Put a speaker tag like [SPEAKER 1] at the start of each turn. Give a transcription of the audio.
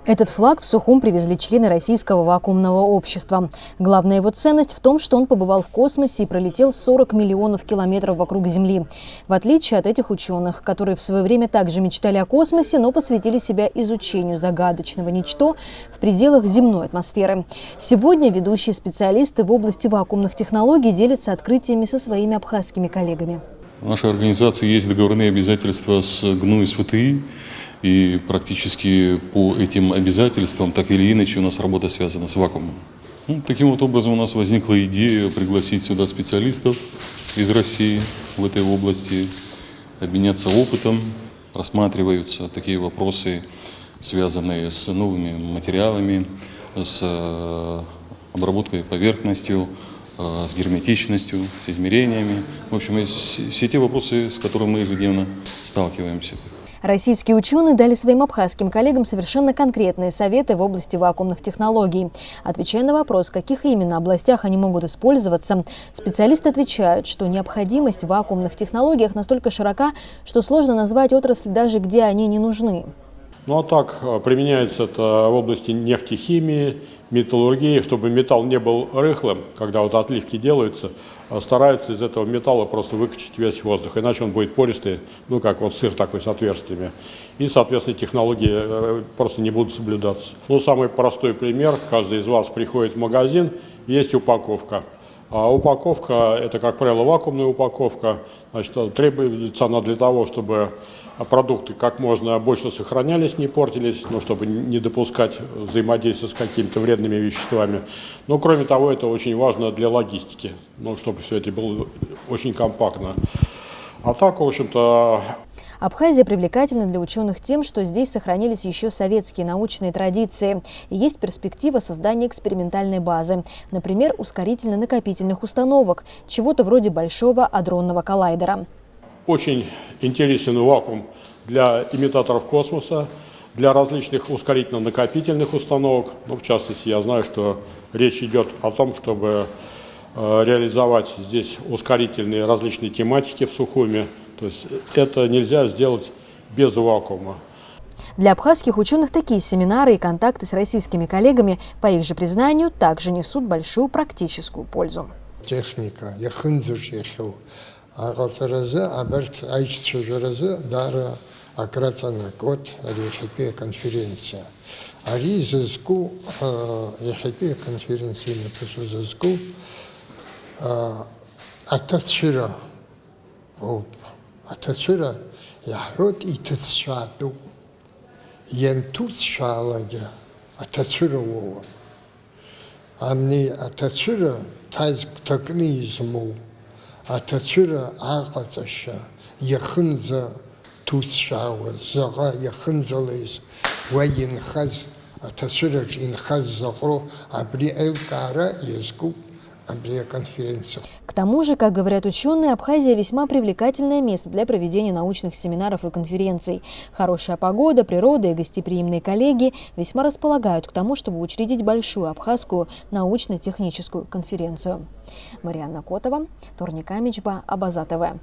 [SPEAKER 1] Этот флаг в Сухум привезли члены Российского вакуумного общества. Главная его ценность в том, что он побывал в космосе и пролетел 40 миллионов километров вокруг Земли. В отличие от этих ученых, которые в свое время также мечтали о космосе, но посвятили себя изучению загадочного ничто в пределах земной атмосферы. Сегодня ведущие специалисты в области вакуумных технологий делятся открытиями со своими абхазскими коллегами.
[SPEAKER 2] В нашей организации есть договорные обязательства с ГНУ и СВТИ. И практически по этим обязательствам, так или иначе, у нас работа связана с вакуумом. Таким вот образом у нас возникла идея пригласить сюда специалистов из России в этой области, обменяться опытом. Рассматриваются такие вопросы, связанные с новыми материалами, с обработкой поверхностью, с герметичностью, с измерениями. В общем, все те вопросы, с которыми мы ежедневно сталкиваемся.
[SPEAKER 1] Российские ученые дали своим абхазским коллегам совершенно конкретные советы в области вакуумных технологий. Отвечая на вопрос, в каких именно областях они могут использоваться, специалисты отвечают, что необходимость в вакуумных технологиях настолько широка, что сложно назвать отрасль даже где они не нужны.
[SPEAKER 3] Ну а так применяется это в области нефтехимии, металлургии, чтобы металл не был рыхлым, когда вот отливки делаются, стараются из этого металла просто выкачать весь воздух, иначе он будет пористый, ну как вот сыр такой с отверстиями. И, соответственно, технологии просто не будут соблюдаться. Ну, самый простой пример, каждый из вас приходит в магазин, есть упаковка. А упаковка, это, как правило, вакуумная упаковка, значит, требуется она для того, чтобы продукты как можно больше сохранялись, не портились, ну, чтобы не допускать взаимодействия с какими-то вредными веществами. Но, кроме того, это очень важно для логистики, ну, чтобы все это было очень компактно. А так, в общем-то...
[SPEAKER 1] Абхазия привлекательна для ученых тем, что здесь сохранились еще советские научные традиции. И есть перспектива создания экспериментальной базы, например, ускорительно-накопительных установок, чего-то вроде большого адронного коллайдера.
[SPEAKER 3] Очень интересен вакуум для имитаторов космоса, для различных ускорительно-накопительных установок. Ну, в частности, я знаю, что речь идет о том, чтобы реализовать здесь ускорительные различные тематики в Сухуме. То есть это нельзя сделать без вакуума.
[SPEAKER 1] Для абхазских ученых такие семинары и контакты с российскими коллегами, по их же признанию, также несут большую практическую пользу.
[SPEAKER 4] Техника, конференция. Аризызку, конференции ататшира. Ататшира, яхрот и тасшату. Ентут шалагя, ататшира вова. Амни ататшира тазк такнизму. Ататшира агаташа. Яхнза тутшава. Зага яхнзалез. Ваинхаз. Ататшира инхаз захро. Абри элкара язгу.
[SPEAKER 1] К тому же, как говорят ученые, Абхазия весьма привлекательное место для проведения научных семинаров и конференций. Хорошая погода, природа и гостеприимные коллеги весьма располагают к тому, чтобы учредить большую абхазскую научно-техническую конференцию. Марианна Котова, Торник Амичба, Абаза ТВ.